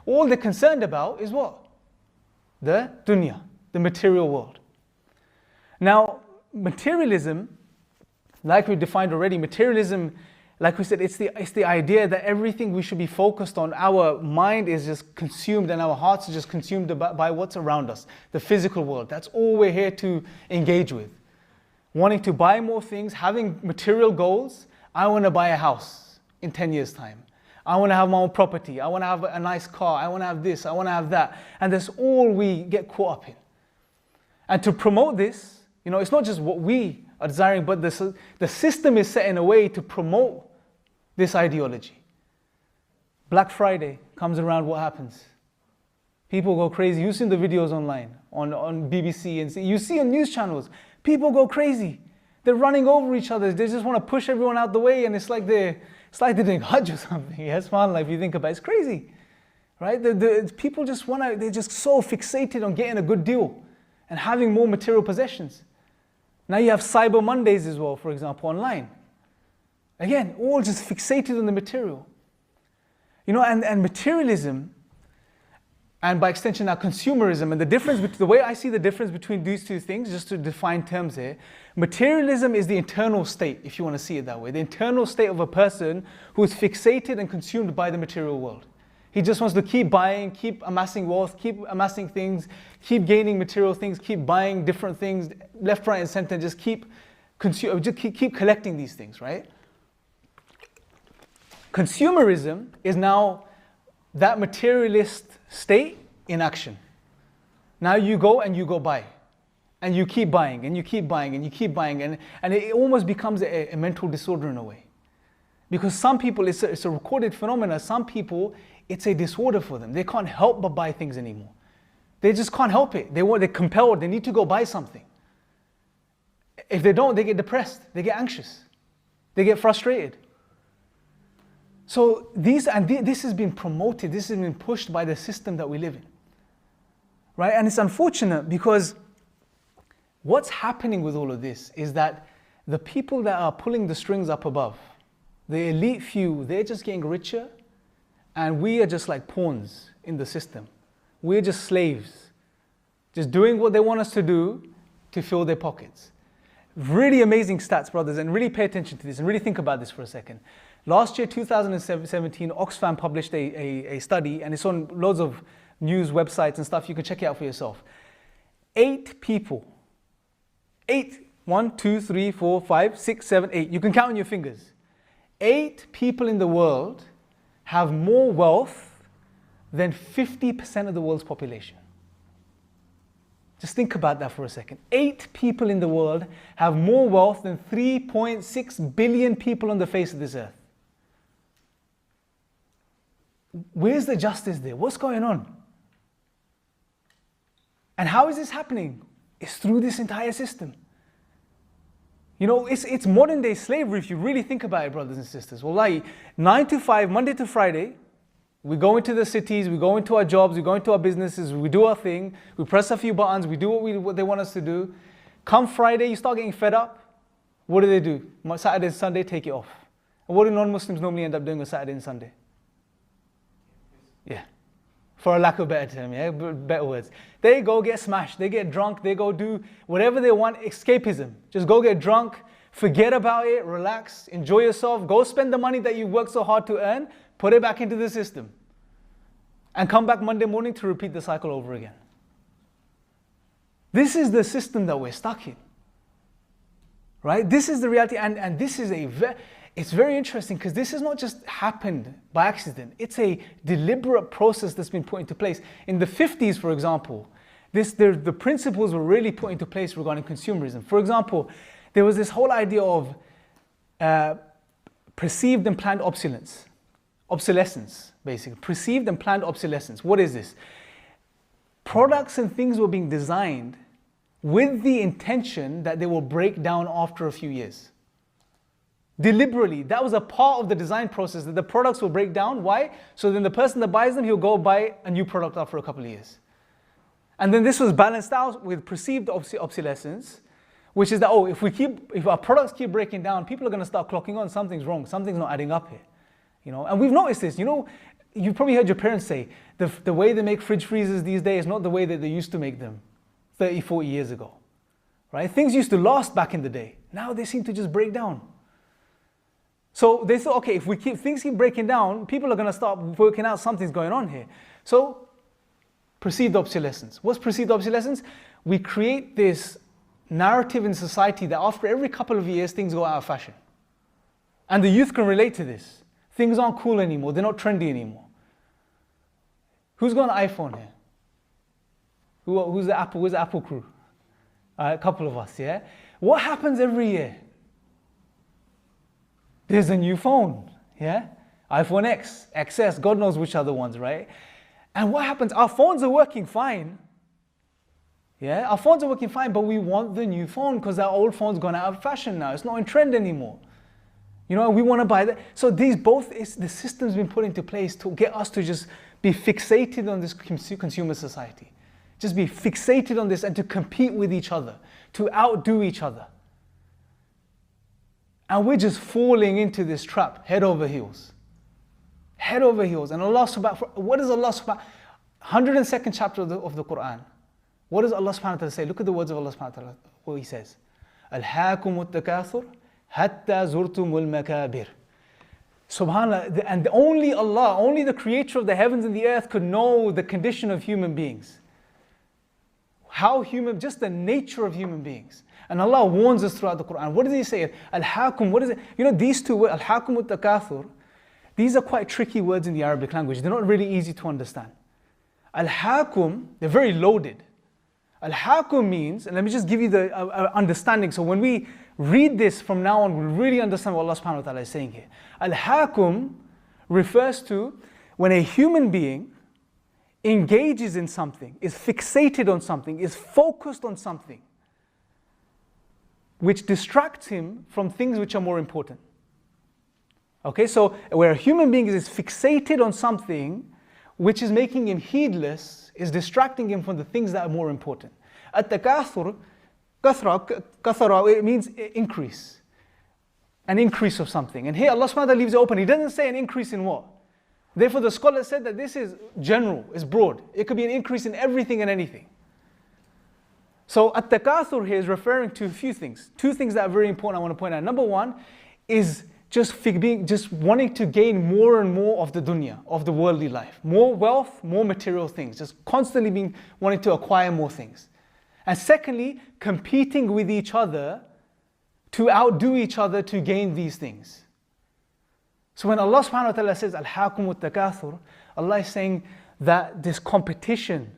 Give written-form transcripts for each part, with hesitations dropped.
All they're concerned about is what? The dunya, the material world. Now, materialism, like we defined already, materialism, like we said, it's the idea that everything we should be focused on, our mind is just consumed and our hearts are just consumed by what's around us, the physical world. That's all we're here to engage with. Wanting to buy more things, having material goals. I want to buy a house in 10 years' time. I want to have my own property. I want to have a nice car. I want to have this. I want to have that. And that's all we get caught up in. And to promote this, it's not just what we are desiring, but the system is set in a way to promote this ideology. Black Friday comes around, what happens? People go crazy. You've seen the videos online, on BBC, and you see on news channels, people go crazy. They're running over each other. They just want to push everyone out the way, and it's like they're doing Hajj or something. Yes, subhanAllah, if you think about it, it's crazy. Right? People just they're just so fixated on getting a good deal and having more material possessions. Now you have Cyber Mondays as well, for example, online. Again, all just fixated on the material. And materialism, and by extension now consumerism, and the way I see the difference between these two things, just to define terms here, materialism is the internal state, if you want to see it that way, the internal state of a person who is fixated and consumed by the material world. He just wants to keep buying, keep amassing wealth, keep amassing things, keep gaining material things, keep buying different things, left, right, and center, just keep collecting these things, right? Consumerism is now that materialist state in action. Now you go and you go buy. And you keep buying, and you keep buying, and you keep buying, and it almost becomes a mental disorder in a way. Because some people, it's a recorded phenomenon, some people, it's a disorder for them. They can't help but buy things anymore. They just can't help it. They're compelled, they need to go buy something. If they don't, they get depressed, they get anxious, they get frustrated. So this has been promoted, this has been pushed by the system that we live in. Right? And it's unfortunate because what's happening with all of this is that the people that are pulling the strings up above, the elite few, they're just getting richer, and we are just like pawns in the system. We're just slaves, just doing what they want us to do to fill their pockets. Really amazing stats, brothers, and really pay attention to this and really think about this for a second. Last year, 2017, Oxfam published a study, and it's on loads of news websites and stuff. You can check it out for yourself. 8 people, 1, 2, 3, 4, 5, 6, 7, 8. You can count on your fingers. 8 people in the world have more wealth than 50% of the world's population. Just think about that for a second. 8 people in the world have more wealth than 3.6 billion people on the face of this earth. Where's the justice there? What's going on? And how is this happening? It's through this entire system. It's modern day slavery if you really think about it, brothers and sisters. Wallahi, 9 to 5, Monday to Friday, we go into the cities, we go into our jobs, we go into our businesses, we do our thing, we press a few buttons, we do what they want us to do. Come Friday, you start getting fed up. What do? Saturday and Sunday, take it off. And what do non-Muslims normally end up doing on Saturday and Sunday? Yeah. For a lack of a better term, yeah, better words. They go get smashed, they get drunk, they go do whatever they want, escapism. Just go get drunk, forget about it, relax, enjoy yourself, go spend the money that you worked so hard to earn, put it back into the system. And come back Monday morning to repeat the cycle over again. This is the system that we're stuck in. Right? This is the reality, and this is it's very interesting because this has not just happened by accident. It's a deliberate process that's been put into place. In the 50s, for example, the principles were really put into place regarding consumerism. For example, there was this whole idea of perceived and planned obsolescence, basically. Perceived and planned obsolescence. What is this? Products and things were being designed with the intention that they will break down after a few years. Deliberately, that was a part of the design process, that the products will break down. Why? So then the person that buys them, he'll go buy a new product after a couple of years. And then this was balanced out with perceived obsolescence, which is that, if our products keep breaking down, people are going to start clocking on, something's wrong, something's not adding up here. And we've noticed this, you've probably heard your parents say, the way they make fridge freezers these days is not the way that they used to make them 30, 40 years ago. Right? Things used to last back in the day. Now they seem to just break down. So they thought, okay, if things keep breaking down, people are going to start working out something's going on here. So perceived obsolescence. What's perceived obsolescence? We create this narrative in society that after every couple of years, things go out of fashion. And the youth can relate to this. Things aren't cool anymore. They're not trendy anymore. Who's got an iPhone here? Who's the Apple crew? A couple of us, yeah? What happens every year? There's a new phone, yeah? iPhone X, XS, God knows which other ones, right? And what happens? Our phones are working fine. Yeah, our phones are working fine, but we want the new phone because our old phone's gone out of fashion now. It's not in trend anymore. You know, we want to buy that. So these both, the system's been put into place to get us to just be fixated on this consumer society. Just be fixated on this and to compete with each other, to outdo each other. And we're just falling into this trap, head over heels. Head over heels. And Allah subhanahu, what is Allah subhanahu, 102nd chapter of the Qur'an. What does Allah subhanahu wa ta'ala say? Look at the words of Allah subhanahu wa ta'ala, what He says. أَلْهَاكُمُ التَّكَاثُرُ حَتَّى زُرْتُمُ الْمَكَابِرِ. SubhanAllah, and only Allah, only the creator of the heavens and the earth could know the condition of human beings. Just the nature of human beings. And Allah warns us throughout the Quran. What does He say? Al-Hakum, what is it? You know, these two words, Al-Hakum al-Takathur, these are quite tricky words in the Arabic language. They're not really easy to understand. Al-Hakum, they're very loaded. Al-Hakum means, and let me just give you the understanding. So when we read this from now on, we'll really understand what Allah subhanahu wa ta'ala is saying here. Al-Hakum refers to when a human being engages in something, is fixated on something, is focused on something, which distracts him from things which are more important. Okay, so where a human being is fixated on something which is making him heedless, is distracting him from the things that are more important. At-takathur, kathara, it means increase. An increase of something. And here Allah subhanahu wa ta'ala leaves it open. He doesn't say an increase in what? Therefore the scholar said that this is general, it's broad. It could be an increase in everything and anything. So at-takathur here is referring to a few things. Two things that are very important I want to point out. Number one is just wanting to gain more and more of the dunya, of the worldly life. More wealth, more material things. Just constantly wanting to acquire more things. And secondly, competing with each other to outdo each other to gain these things. So when Allah subhanahu wa ta'ala says, Al-Hakum al-Takathur, Allah is saying that this competition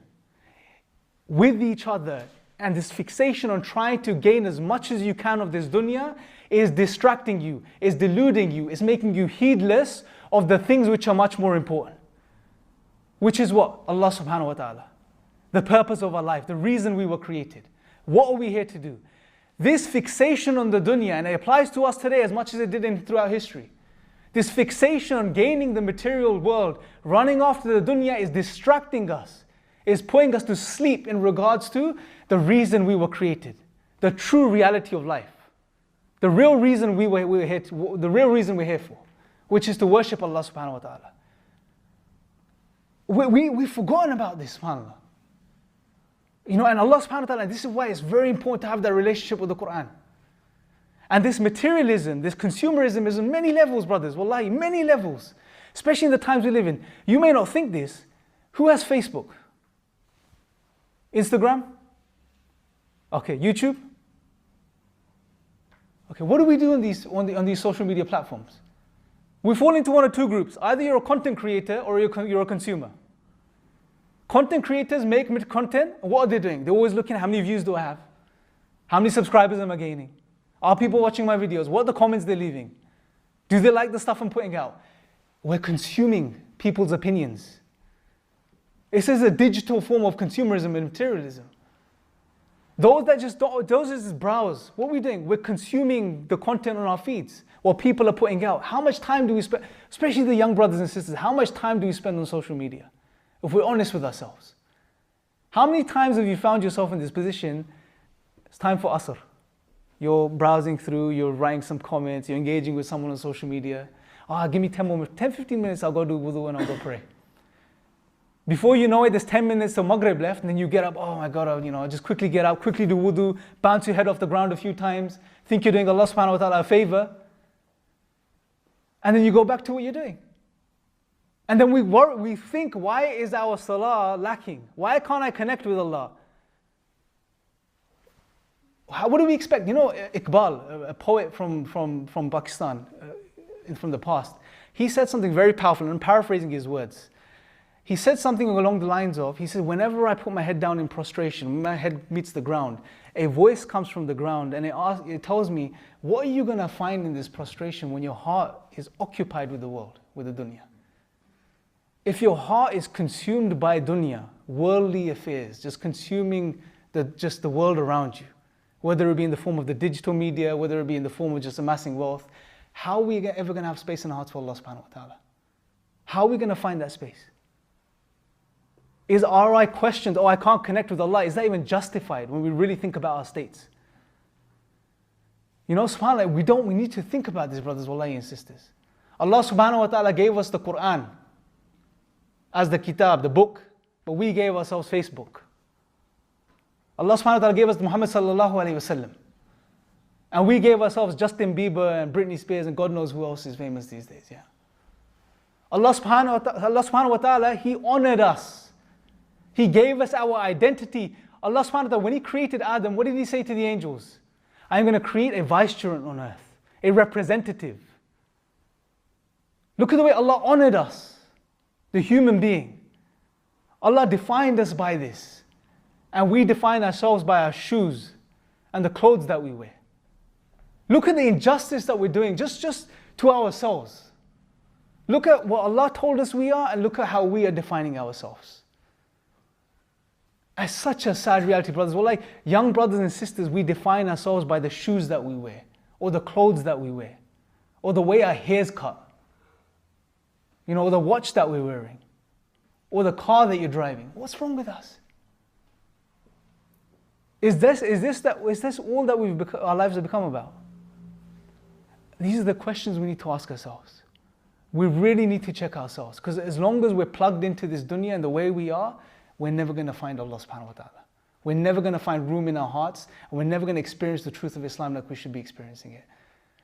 with each other and this fixation on trying to gain as much as you can of this dunya is distracting you, is deluding you, is making you heedless of the things which are much more important. Which is what? Allah subhanahu wa ta'ala. The purpose of our life, the reason we were created. What are we here to do? This fixation on the dunya, and it applies to us today as much as it did throughout history. This fixation on gaining the material world, running after the dunya is distracting us, is putting us to sleep in regards to the reason we were created, the true reality of life, the real reason we're here for, which is to worship Allah subhanahu wa ta'ala. We've forgotten about this, subhanAllah. You know, and Allah subhanahu wa ta'ala, this is why it's very important to have that relationship with the Qur'an. And this materialism, this consumerism is on many levels, brothers, wallahi, many levels. Especially in the times we live in. You may not think this. Who has Facebook? Instagram? Okay, YouTube? Okay, what do we do on these social media platforms? We fall into one of two groups. Either you're a content creator or you're a consumer. Content creators make content, and what are they doing? They're always looking at how many views do I have? How many subscribers am I gaining? Are people watching my videos? What are the comments they're leaving? Do they like the stuff I'm putting out? We're consuming people's opinions. This is a digital form of consumerism and materialism. Those that just browse, what are we doing? We're consuming the content on our feeds, what people are putting out. How much time do we spend, especially the young brothers and sisters, how much time do we spend on social media? If we're honest with ourselves. How many times have you found yourself in this position? It's time for Asr. You're browsing through, you're writing some comments, you're engaging with someone on social media. give me 10 more minutes, 10, 15 minutes, I'll go do wudu and I'll go pray. Before you know it, there's 10 minutes till Maghrib left, and then you get up, oh my God, I'll just quickly get up, quickly do wudu, bounce your head off the ground a few times, think you're doing Allah subhanahu wa ta'ala a favor, and then you go back to what you're doing. And then we think, why is our salah lacking? Why can't I connect with Allah? What do we expect? You know, Iqbal, a poet from Pakistan, from the past, he said something very powerful, and I'm paraphrasing his words. He said something along the lines of, he said, whenever I put my head down in prostration, when my head meets the ground, a voice comes from the ground and it tells me, what are you going to find in this prostration when your heart is occupied with the world, with the dunya? If your heart is consumed by dunya, worldly affairs, just consuming just the world around you, whether it be in the form of the digital media, whether it be in the form of just amassing wealth, how are we ever going to have space in our hearts for Allah subhanahu wa ta'ala? How are we going to find that space? Is our questioned, I can't connect with Allah, is that even justified when we really think about our states? You know, subhanAllah, we need to think about this, brothers, wallahi and sisters. Allah subhanahu wa ta'ala gave us the Qur'an as the kitab, the book, but we gave ourselves Facebook. Allah subhanahu wa ta'ala gave us Muhammad sallallahu alayhi wa sallam. And we gave ourselves Justin Bieber and Britney Spears and God knows who else is famous these days, yeah. Allah subhanahu wa ta'ala, He honored us. He gave us our identity. Allah subhanahu wa ta'ala, when He created Adam, what did He say to the angels? I'm going to create a vicegerent on earth, a representative. Look at the way Allah honored us, the human being. Allah defined us by this. And we define ourselves by our shoes and the clothes that we wear. Look at the injustice that we're doing just to ourselves. Look at what Allah told us we are and look at how we are defining ourselves. It's such a sad reality, brothers. Well, like young brothers and sisters, we define ourselves by the shoes that we wear, or the clothes that we wear, or the way our hair's cut, you know, or the watch that we're wearing, or the car that you're driving. What's wrong with us? Is this all that our lives have become about? These are the questions we need to ask ourselves. We really need to check ourselves, because as long as we're plugged into this dunya and the way we are, we're never going to find Allah subhanahu wa ta'ala. We're never going to find room in our hearts, and we're never going to experience the truth of Islam like we should be experiencing it.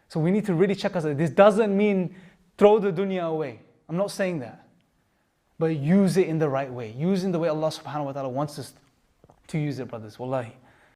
So we need to really check ourselves. This doesn't mean throw the dunya away. I'm not saying that. But use it in the right way. Use it in the way Allah subhanahu wa ta'ala wants us to use it, brothers. Wallahi.